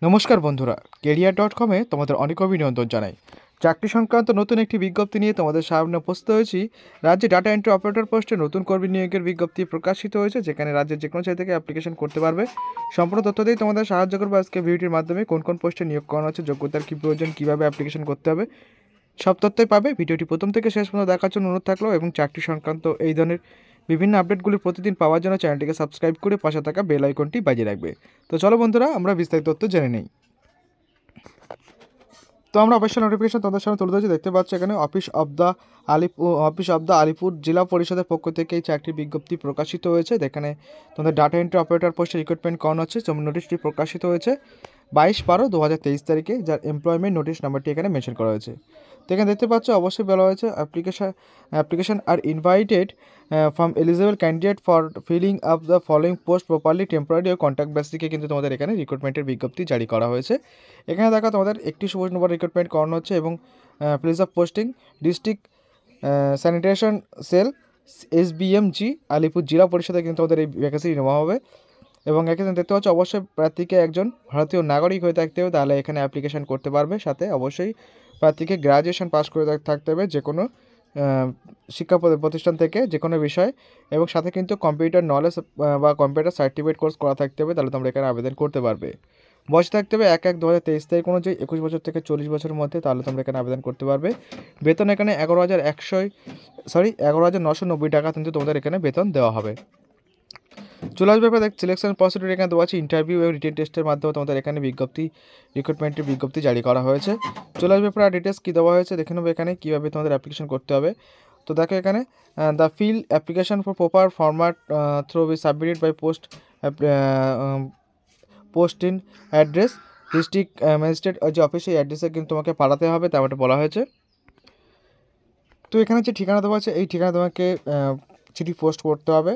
নমস্কার বন্ধুরা, কেরিয়ার.com-এ তোমাদের অনেক অভিনন্দন জানাই। চাকরি সংক্রান্ত নতুন একটি বিজ্ঞপ্তি নিয়ে তোমাদের সামনে উপস্থিত হয়েছি। রাজ্যে ডাটা এন্ট্রি অপারেটর পোস্টে নতুন কর্মী নিয়োগের বিজ্ঞপ্তি প্রকাশিত হয়েছে, যেখানে রাজ্যের যে কোনো জায়গা থেকে অ্যাপ্লিকেশন করতে পারবে। সম্পূর্ণ তথ্য দিয়ে তোমাদের সাহায্য করবো আজকে ভিডিওটির মাধ্যমে। কোন কোন পোস্টে নিয়োগ করানো হচ্ছে, যোগ্যতার কী প্রয়োজন, কীভাবে অ্যাপ্লিকেশন করতে হবে, সব তথ্যই পাবে। ভিডিওটি প্রথম থেকে শেষ পর্যন্ত দেখার জন্য অনুরোধ থাকলো, এবং চাকরি সংক্রান্ত এই ধরনের বিভিন্ন আপডেটগুলি প্রতিদিন পাওয়ার জন্য চ্যানেলটিকে সাবস্ক্রাইব করে পাশে থাকা বেল আইকনটি বাজিয়ে রাখবে। তো চলো বন্ধুরা, আমরা বিস্তারিত তথ্য জেনে নিই। তো আমরা অবশ্যই নোটিফিকেশন তোমাদের সামনে তুলে ধরেছি। দেখতে পাচ্ছ এখানে অফিস অফ দ্য আলিপুর জেলা পরিষদের পক্ষ থেকে এই চাকরির বিজ্ঞপ্তি প্রকাশিত হয়েছে। এখানে তোমাদের ডাটা এন্ট্রি অপারেটর পোস্টে রিক্রুটমেন্ট করানো হচ্ছে। নোটিশটি প্রকাশিত হয়েছে 22/12/2023 তারিখে, যার এমপ্লয়মেন্ট নোটিশ নাম্বারটি এখানে মেনশন করা হয়েছে। তো এখানে দেখতে পাচ্ছ অবশ্যই বলা হয়েছে application are invited from eligible candidate for filling up the following post properly temporary ও কন্ট্রাক্ট বেসিসে কিন্তু তোমাদের এখানে রিক্রুটমেন্টের বিজ্ঞপ্তি জারি করা হয়েছে। এখানে দেখা তোমাদের 31 নম্বর রিক্রুটমেন্ট করানো হচ্ছে, এবং place of posting district sanitation cell SBMG Alipore জেলা পরিষদে কিন্তু তোমাদের এই ভ্যাকেন্সি নেওয়া হবে। এবং এখানে দেখতে পাচ্ছ অবশ্যই প্রার্থীকে একজন ভারতীয় নাগরিক হয়ে থাকতে হবে, তাহলে এখানে অ্যাপ্লিকেশন করতে পারবে। সাথে অবশ্যই প্রার্থীকে গ্র্যাজুয়েশন পাস করে থাকতে হবে যে কোনো শিক্ষা প্রতিষ্ঠান থেকে, যে কোনো বিষয়, এবং সাথে কিন্তু কম্পিউটার নলেজ বা কম্পিউটার সার্টিফিকেট কোর্স করা থাকতে হবে, তাহলে তোমরা এখানে আবেদন করতে পারবে। বয়স থাকতে হবে 1/1/2023 তারিখ অনুযায়ী 21 বছর থেকে 40 বছরের মধ্যে, তাহলে তোমরা এখানে আবেদন করতে পারবে। বেতন এখানে 11,990 টাকা কিন্তু তোমাদের এখানে বেতন দেওয়া হবে। চলে আসবে এবার সিলেকশন প্রসিডিউর। এখানে দেওয়া আছে ইন্টারভিউ এবং রিটেন টেস্টের মাধ্যমে তোমাদের এখানে রিক্রুটমেন্টের বিজ্ঞপ্তি জারি করা হয়েছে। চলে আসবে পরে ডিটেলস কী দেওয়া হয়েছে দেখে নেবো এখানে কীভাবে তোমাদের অ্যাপ্লিকেশন করতে হবে। তো দেখো এখানে the fill application for proper format through be submitted by post in address district magistrate যে অফিসে অ্যাড্রেসে কিন্তু তোমাকে পাঠাতে হবে, তেমনটা বলা হয়েছে। তো এখানে যে ঠিকানা দেওয়া আছে, এই ঠিকানা তোমাকে চিঠি পোস্ট করতে হবে।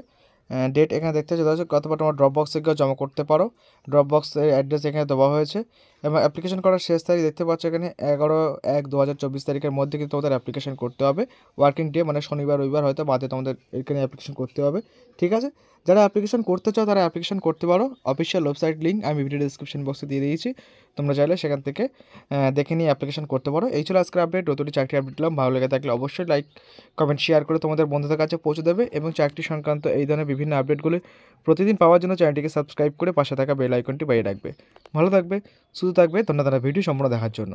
ডেট এখানে দেখতে হচ্ছে কতবার তোমার ড্রপ বক্সে গিয়ে জমা করতে পারো। ড্রপ বক্সের অ্যাড্রেস এখানে দেওয়া হয়েছে, এবং অ্যাপ্লিকেশন করার শেষ তারিখ দেখতে পাচ্ছ এখানে 11/1/2024 তারিখের মধ্যে কিন্তু তোমাদের অ্যাপ্লিকেশন করতে হবে। ওয়ার্কিং ডে মানে শনিবার রবিবার হয়তো বাদে তোমাদের এখানে অ্যাপ্লিকেশন করতে হবে। ঠিক আছে, যারা অ্যাপ্লিকেশন করতে চাও তারা অ্যাপ্লিকেশন করতে পারো। অফিসিয়াল ওয়েবসাইট লিঙ্ক আমি ভিডিও ডিসক্রিপশন বক্সে দিয়ে দিয়েছি, তোমরা চাইলে সেখান থেকে দেখে নিয়ে অ্যাপ্লিকেশন করতে পারো। এই ছিল আজকের আপডেট, নতুন চাকরি আপডেট দিলাম। ভালো লেগে থাকলে অবশ্যই লাইক কমেন্ট শেয়ার করে তোমাদের বন্ধুদের কাছে পৌঁছে দেবে, এবং চাকরি সংক্রান্ত এই ধরনের বিভিন্ন আপডেটগুলি প্রতিদিন পাওয়ার জন্য চ্যানেলটিকে সাবস্ক্রাইব করে পাশে থাকা বেল আইকনটি বাজিয়ে রাখবে। ভালো থাকবে, সুস্থ থাকবে। ধন্যবাদ ভিডিও সম্পূর্ণ দেখার জন্য।